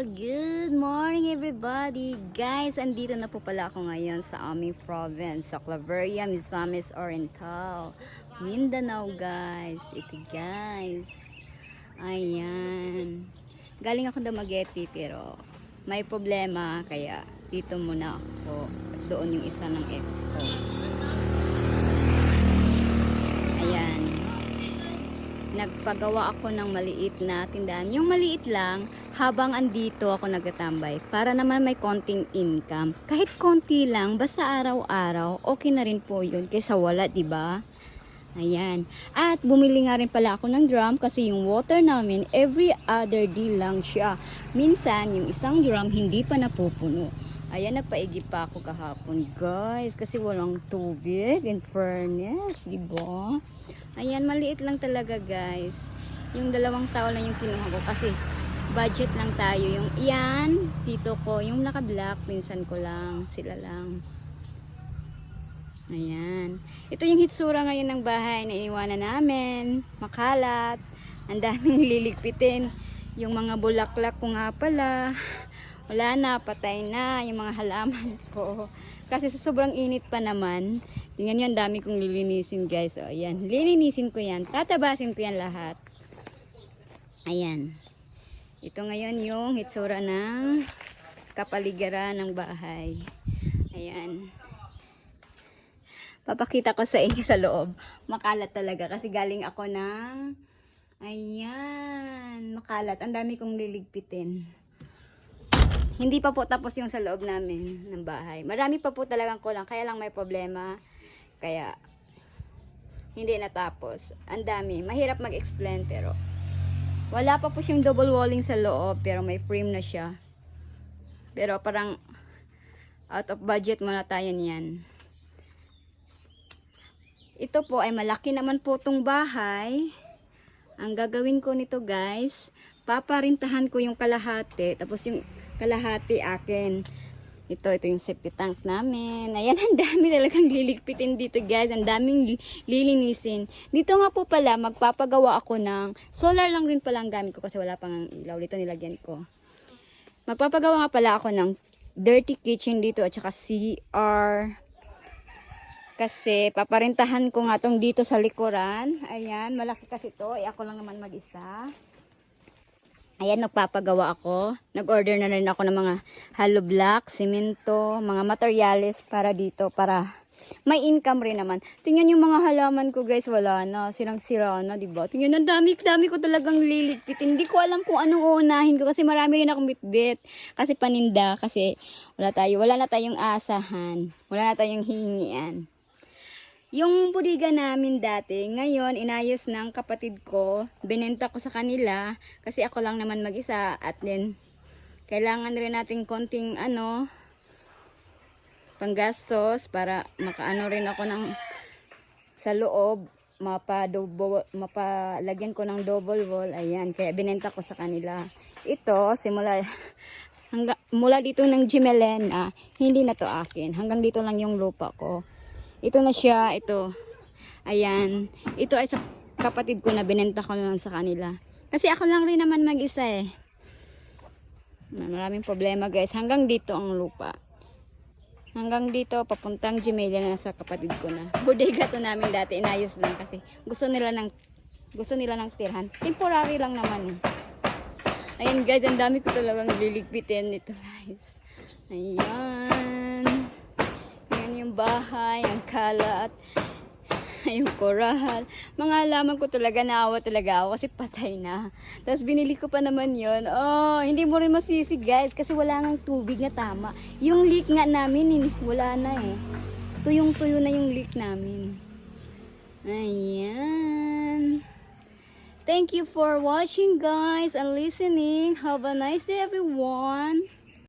Good morning everybody! Guys, andito na po pala ako ngayon sa aming province, sa Claveria, Misamis Oriental, Mindanao guys. Ito guys. Ayan. Galing ako Dumaguete pero may problema kaya dito muna ako. Doon yung isa ng ex ko. Ayan. Nagpagawa ako ng maliit na tindahan. Yung maliit lang, habang andito ako nagtatambay. Para naman may konting income. Kahit konti lang, basta araw-araw, okay na rin po yun. Kaysa wala, diba? Ayan. At bumili nga rin pala ako ng drum kasi yung water namin, every other day lang siya. Minsan, yung isang drum hindi pa napupuno. Ayan, nagpaigip pa ako kahapon, guys. Kasi walang tubig, in fairness, diba? Ayan, maliit lang talaga, guys. Yung 2 tao lang yung kinuha ko kasi budget lang tayo. Yung iyan, tito ko, yung naka-black, pinsan ko lang, sila lang. Ayan. Ito yung hitsura ngayon ng bahay na iniwanan namin. Makalat. Ang daming liligpitin. Yung mga bulaklak ko nga pala. Wala na, patay na yung mga halaman ko. Kasi sa sobrang init pa naman. Tingnan nyo, ang dami kong lilinisin guys. O, ayan. Lilinisin ko yan. Tatabasin ko yan lahat. Ayan. Ito ngayon yung hitsura ng kapaligiran ng bahay. Ayan. Papakita ko sa inyo sa loob. Makalat talaga kasi galing ako ng ayan, makalat. Ang dami kong liligpitin. Hindi pa po tapos yung sa loob namin ng bahay. Marami pa po talagang kulang. Kaya lang may problema. Kaya hindi natapos. Ang dami. Mahirap mag-explain pero wala pa po siyang double walling sa loob. Pero may frame na siya. Pero parang out of budget muna tayo niyan. Ito po ay malaki naman po tong bahay. Ang gagawin ko nito guys, paparintahan ko yung kalahati. Tapos yung kalahati akin. Ito yung safety tank namin. Ayan, ang dami talagang liligpitin dito guys. Ang daming lilinisin. Dito nga po pala, magpapagawa ako ng, solar lang rin pala ang gamit ko kasi wala pang ilaw. Dito nilagyan ko. Magpapagawa nga pala ako ng dirty kitchen dito at saka CR. Kasi paparintahan ko nga tong dito sa likuran. Ayan, malaki kasi to. Ako lang naman mag-isa. Ayan, nagpapagawa ako. Nag-order na rin ako ng mga hollow block, simento, mga materyales para dito. Para may income rin naman. Tingnan yung mga halaman ko guys. Wala na. Sirang-sira na, diba? Tingnan, ang dami ko talagang liligpit. Hindi ko alam kung anong uunahin ko. Kasi marami rin akong bitbit. Kasi paninda. Kasi wala na tayong asahan. Wala na tayong hihingian. Yung budiga namin dati, ngayon inayos ng kapatid ko, binenta ko sa kanila kasi ako lang naman mag-isa at then kailangan rin natin konting panggastos para makaano rin ako ng sa loob, mapalagyan ko ng double wall. Ayan, kaya binenta ko sa kanila. Ito, mula dito ng Jimelena, hindi na to akin. Hanggang dito lang yung lupa ko. Ito na siya, ito. Ayan. Ito ay sa kapatid ko na binenta ko lang sa kanila. Kasi ako lang rin naman mag-isa eh. Maraming problema guys. Hanggang dito ang lupa. Hanggang dito, papuntang Gemelia na sa kapatid ko na. Bodega to namin dati. Inayos lang kasi gusto nila ng tirhan. Temporary lang naman eh. Ayan guys, ang dami ko talagang liligpitin nito guys. Ayan. Yung bahay, ang kalat, yung koral. Mga halaman ko talaga, naawa talaga ako kasi patay na. Tapos binili ko pa naman yun. Oh, hindi mo rin masisi guys kasi wala nang tubig na tama. Yung leak nga namin, wala na eh. Tuyong-tuyo na yung leak namin. Ayan. Thank you for watching guys and listening. Have a nice day everyone.